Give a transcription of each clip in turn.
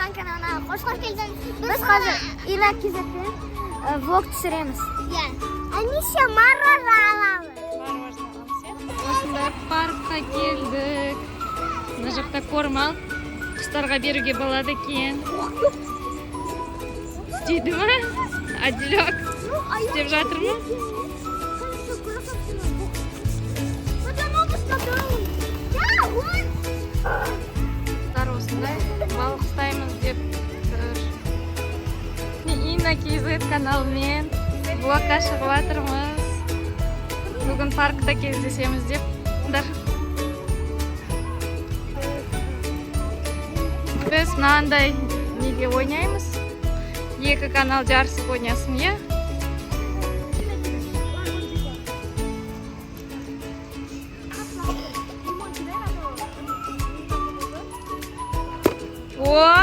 Sultan kanalına hoş geldiniz. Biz hazır İna Kizet'te vlog түсіреміз. Анисия мороженое аламыз. Осындай паркқа келдік. Мына жақта кормал құстарға беруге болады екен. Істейді ма? Әділек істеп жатыр ма? Осындай балық ұстаймыз деп тұр. Ина KZ каналымен блогқа шығып жатырмыз. Бүгін паркта кездесеміз деп тұр. Біз мынандай неге ойнаймыз? Екі канал жарысып ойнасын, е? Ого!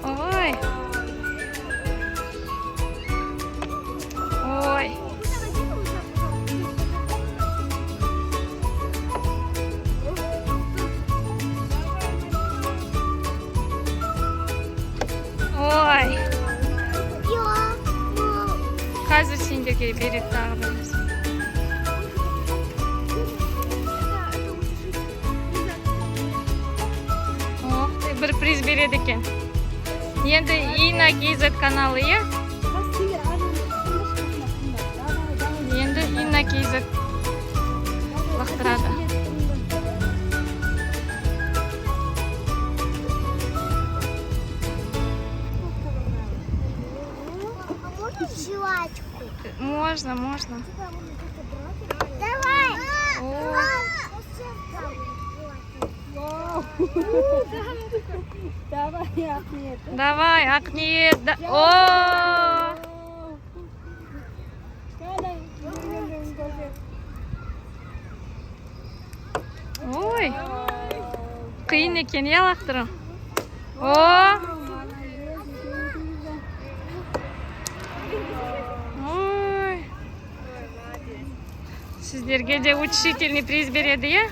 Ой! Ой! Ой! Қазір сендерге береді тағы біріміз. Бір приз береді екен. Енді Ина KZ каналы, е? Енді Ина KZ лақтырады. Можно, можно. Давай. Давай, Акниет. О! Ой! Қиын екен, е лақтыру. О! Ой! Сіздерге де учительный приз береді, е?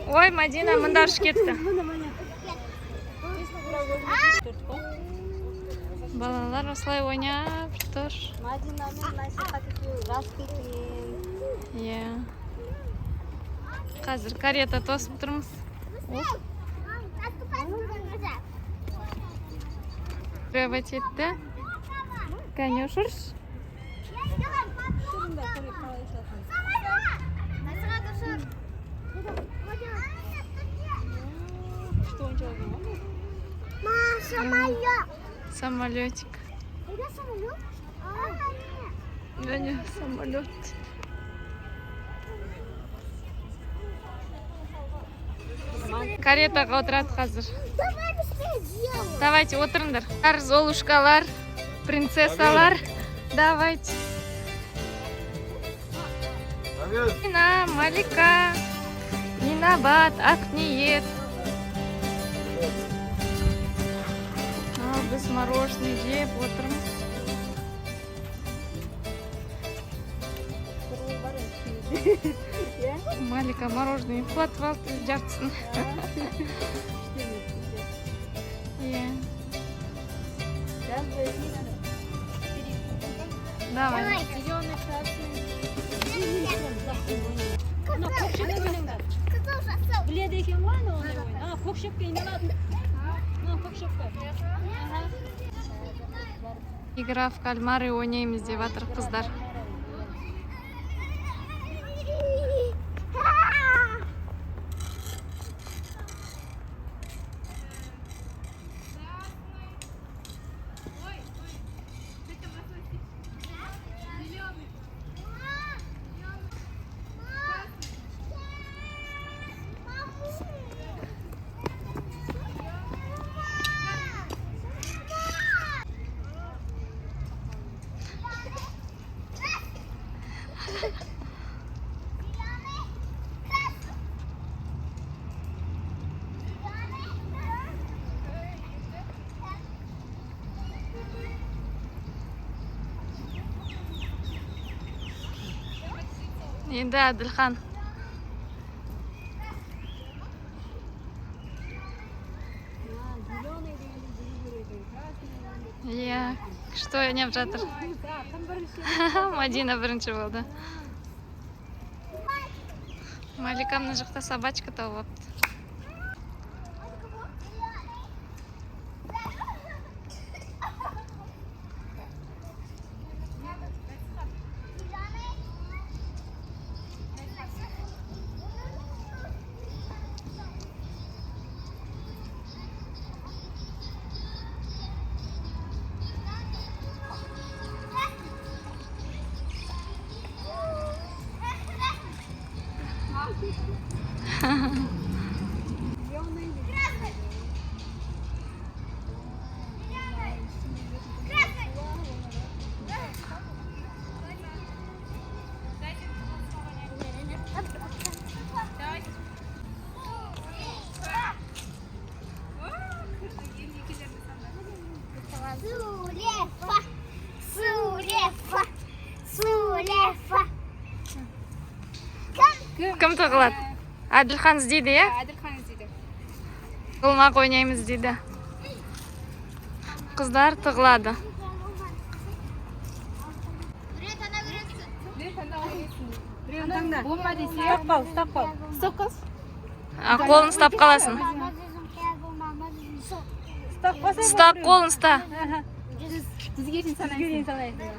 Ой, Мадина, мында ұшып кетті. Балалар осылай ойнап тұр. Мадинамен насихат ету рас екен. Иә. Қазір карета тосып тұрмыз. Ревать етті. Конюшырш. Самолетик. Да не, самолет. Каретаға отырады қазір. Давайте, отырыңдар. Золушкалар, принцессалар. Давайте. Ина, Малика, Инабат, Акниет. Біз мороженое жеп отырмыз. Малика мороженое құлатып алды жартысын. Давай. Біледі екен ғой, көкшепке айналады. Игра в кальмары ойнаймыз деп жатыр қыздар. Енді Әділхан. Иә, что ойнап жатыр? Мадина бірінші болды. Малика мына жақта собачка тауып алыпты. Кім тығылады? Әділхан іздейді, е? Әділхан іздейді. Тығылмақ ойнаймыз дейді. Қыздар тығылады. Болма десе. Ұстап қал. Қолын ұстап қаласың. Ұста, қолын ұста. Бізге дейін санайсың.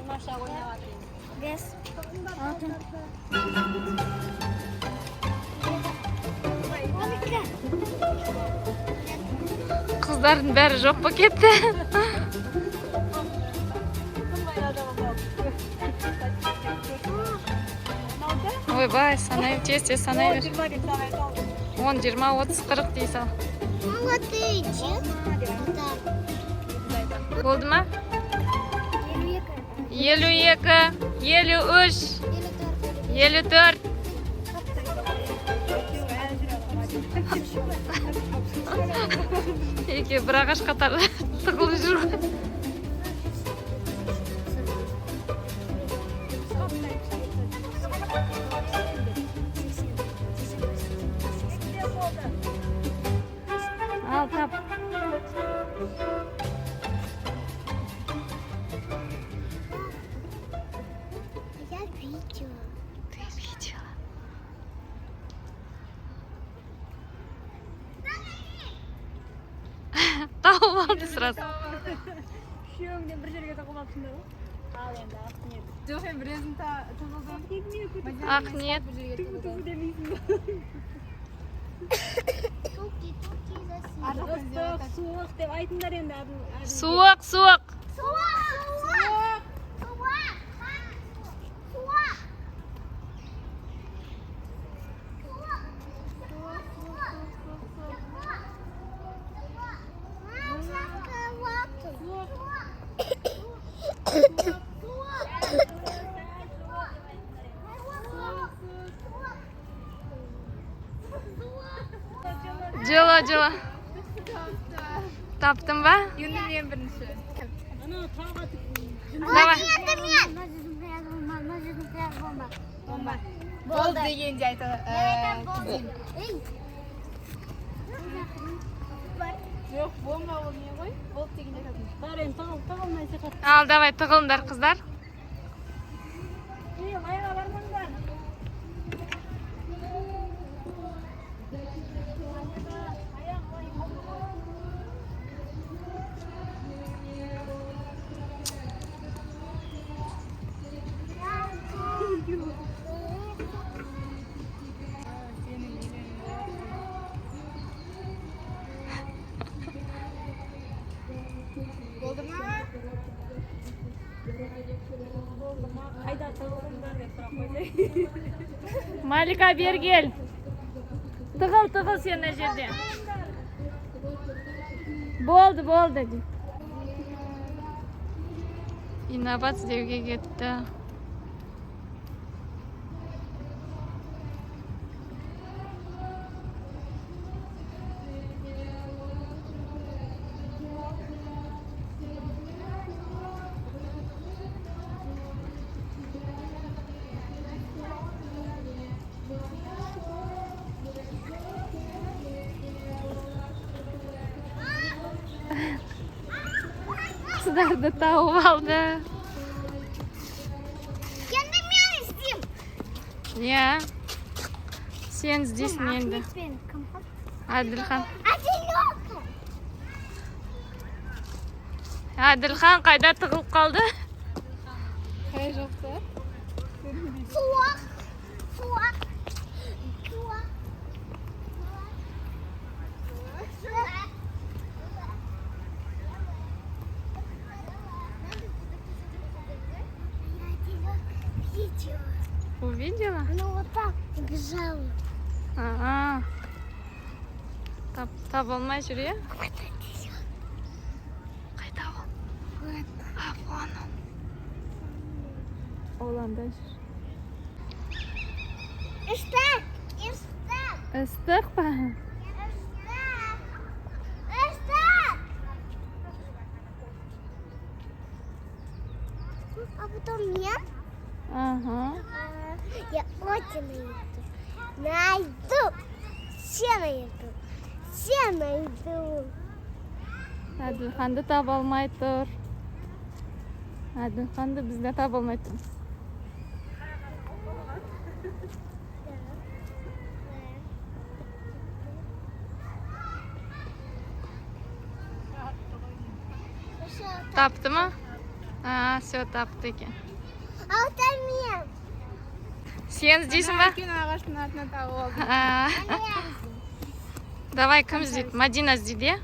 Оңаша ойнап жатыр. 5, 6. Қыздардың бәрі жоқ па кетті. Ойбай, санай, тез санай бер. 10, 20, 30, 40 дей сал. Болды ма? 52, 53, 54. Еке, бір ағаш қатар тығылып жүр. Al, tap. Я видела. Ты видела? Тауып алды сразу. Шүйеңден бір жерге тағып алыпсың ғой. Ал енді Ақниет. Жоқ, мен біреуін тығылдым. Ақниет. Тығу демейсің ба? Ыстық, суық деп айтыңдар енді. Суық, суық. Жылы. Таптың ба? Енді мен бірінші. Ана тағы Давай. Бомба. Болды дегенде айтады. Жоқ, бомба ол не ғой? Болды дегенде айтады. Бар енді тағылмай сақат. Ал, давай, тығылыңдар, қыздар. Майға бармаңдар. Қайда тығылыңдар деп сұрақ қойды. Малика, бер кел. Тығыл сен мына жерде. Болды. Инабат іздеуге кетті. Қыздарды тауып алды. Енді мен іздеймін. Иә. Сен іздейсің енді. Әділхан. Әділхан қайда тығылып қалды? Қай жақта? Суақ. Увидела? Она вот так бежала. Ага. Таба алмай жүр, иә? Қайда ол? Вон ол. Ол анда жүр. Ыстық. Ыстық па? А потом я? Ага. Я очень найду. Все найду. Әділханды таба алмай тұр. Әділханды бізде таба алмай тұрмыз. Тапты ма? Все, тапты екен. А вот мен. Сен іздейсің ба? Үлкен ағаштың артынан тауып алдым. Давай, кім іздейді? Мадина іздейді, иә?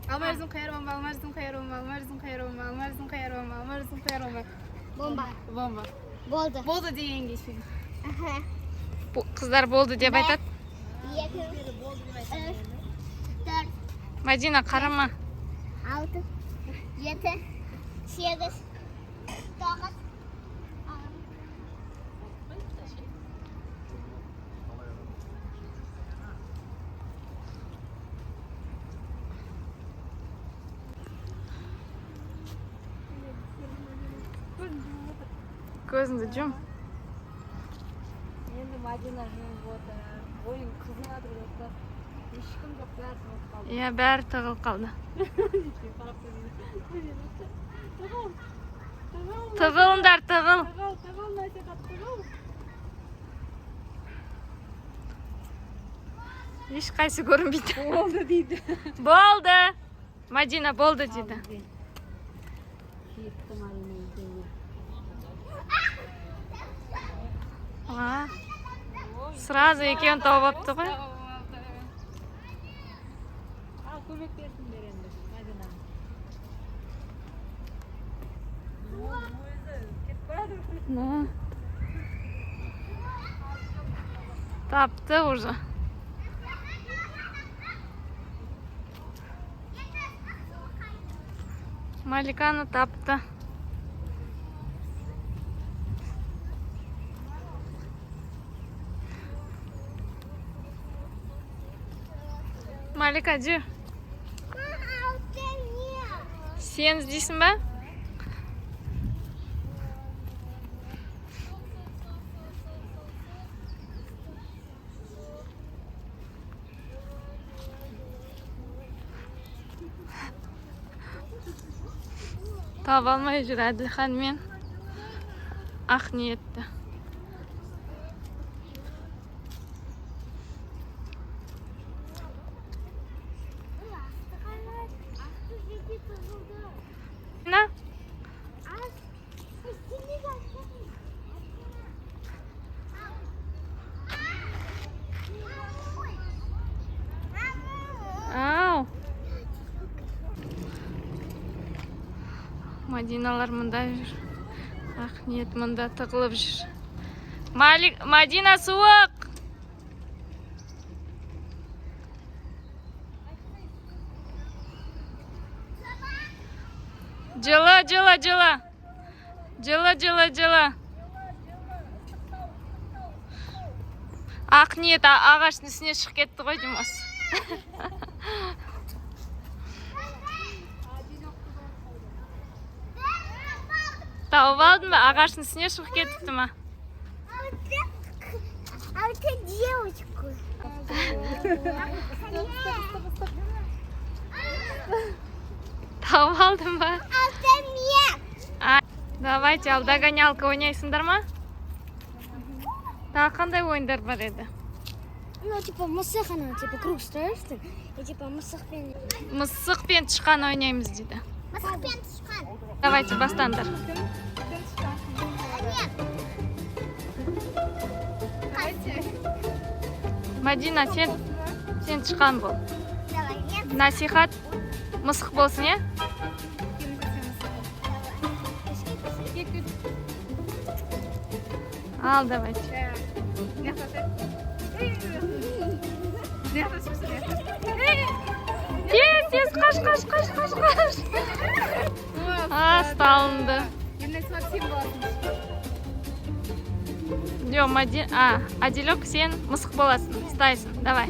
Алмарзың қайырбомба, алмарзың қайырбомба, алмарзың қайырбомба, алмарзың қайырбомба, алмарзың қайырбомба. Бомба. Болды дегенге шейін. Қыздар болды деп айтады. 2, 3, 4, Мадина, қарама. 6, 7, 8, 9. Көзіңді жұм. Енді Мадина жуып отыр. Ойын қызына тұрды. Ешкім жоқ, бәрі тығылып қалды. Иә, бәрі тығылып қалды. Тығылыңдар, тығыл. Тығыл, насихат, тығыл. Ешқайсы көрінбейді. Болды дейді. Болды. Мадина, болды дейді. Сразу екеуін тауып апты ғой. Көмек берсіңдер енді, Мадина. Тапты уже. Маликаны тапты. Малика, жүр. Сен іздейсің ба? Таба алмай жүр Әділхан мен Ақниетті. Ау. Мадиналар мұнда жүр. Ақниет мұнда тығылып жүр. Мадина, суық. Жылы. Ақниет ағаштың үстіне шығып кетті ғой, Димас. Тауып алдың ба? Ағаштың үстіне шығып кетіпті ма? А вот эту девочку. Tauып aldın ba? Алтын мен. Давайте, ал догонялка ойнайсыңдар ма? Тағы қандай ойындар бар еді? Ну, типа мысық ана, типа круг строишься, и типа мысықпен. Мысықпен тышқан ойнаймыз дейді. Мысықпен тышқан. Давайте, бастаңдар. Нет. Мадина, сен тышқан бол. Давай, нет. Насихат мысық болсын, е? Ал, давайте. Тез, қаш. Сталынды. Жоқ, Адилек, сен мысық боласың, ұстайсың, давай.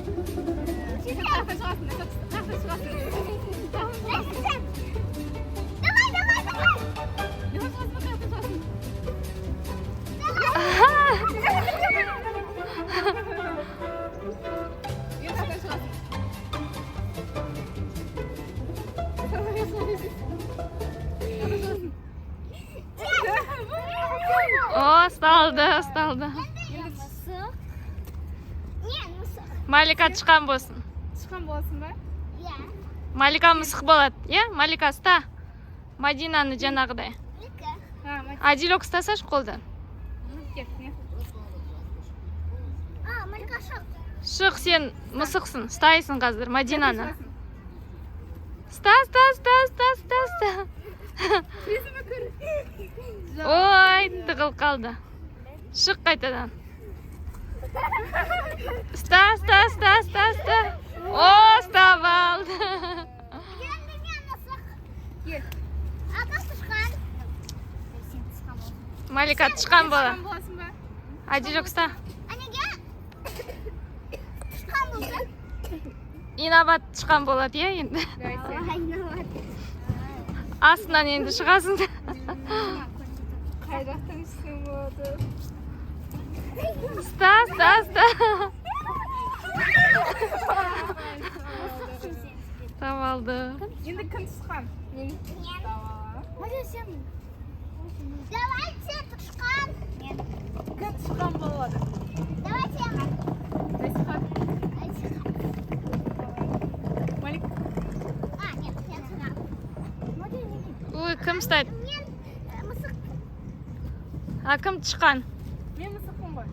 О, ұсталды. Мысық. Не, мысық. Малика тышқан болсын. Тышқан болсын ба? Иә. Малика мысық болады, е? Малика, ұста. Мадинаны жаңағыдай. Адилек ұстасашы қолдан. Малика шық. Шық, сен мысықсың, ұстайсың қазір Мадинаны. Ұста. Ой, тығыл қалды. Шық қайтадан. Ұста. О, ұстап алды. Енді мен мысық. Кел. Ата тышқан. Малика тышқан бола. Тышқан боласың ба? Адилек ұста. Анеге тышқан болсын. Инабат тышқан болады, е, енді. Астынан енді шығасың. Қайрақтан ішсем болады. Ұста. Тап алды. Енді кім тышқан? Мен. Давай сен тышқан. Кім тышқан болады? Давай сен. Насихат. Малик. Нет, сен тышқан. Ой, кім ұстайды? Мен мысық. А кім тышқан? Мен мысықпын ғой.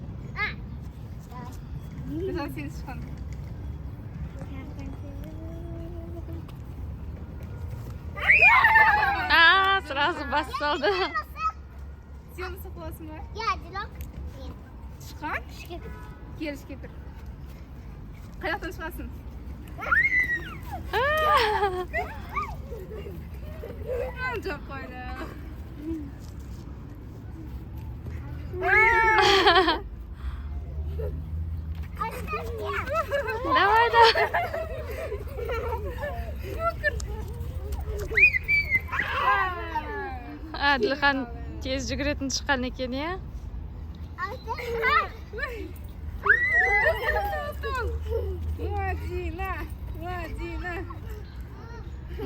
Mesela seni tышқан. Сразу бас салды. Сен мысық боласың ба? Я Адилек. Тышқан? Кел ішке кір. Қаяқтан шығасың? Жоқ қойды. Давай. Әділхан тез жүгіретін шыққан екен, е?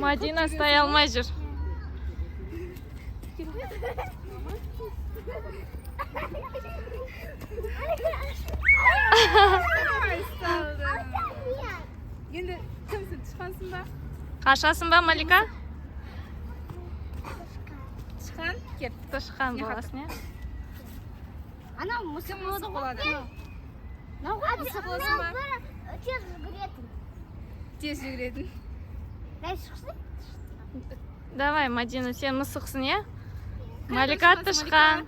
Мадина ұстай алмай жүр. Енді кімсің, тышқансың ба? Қашасың ба, Малика? Тышқан? Кет. Тышқан боласың, е? Анау мысық болады? Науға мысық боласың ба? Тез жүгіретін. Тез жүгіретін. Дай шықсын. Давай, Мадина, сен мысықсың, е? Малика тышқан.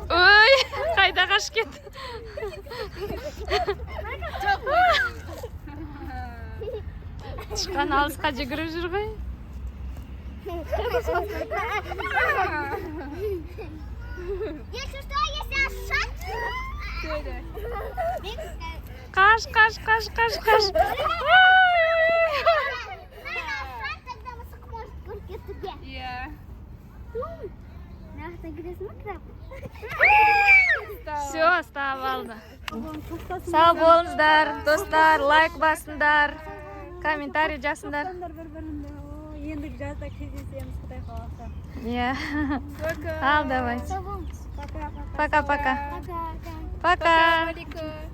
Ой, қайда қаш кет. Тышқан алысқа жүгіріп жүр ғой. Если что, если ошибать, Қаш. тогда мысық может көрге тебе. Иә. Нақты көресің ме, краб? Все, ұстап алды. Сау болыңыздар, достар, лайк басыңдар. комментарий жазсындар. Bir-birini. Endi жазда кездесеміз, Xudoy xohlasa. Иә. Пока. Ал, давай. Пока-пока. Пока-пока. Пока. Пока. Малика.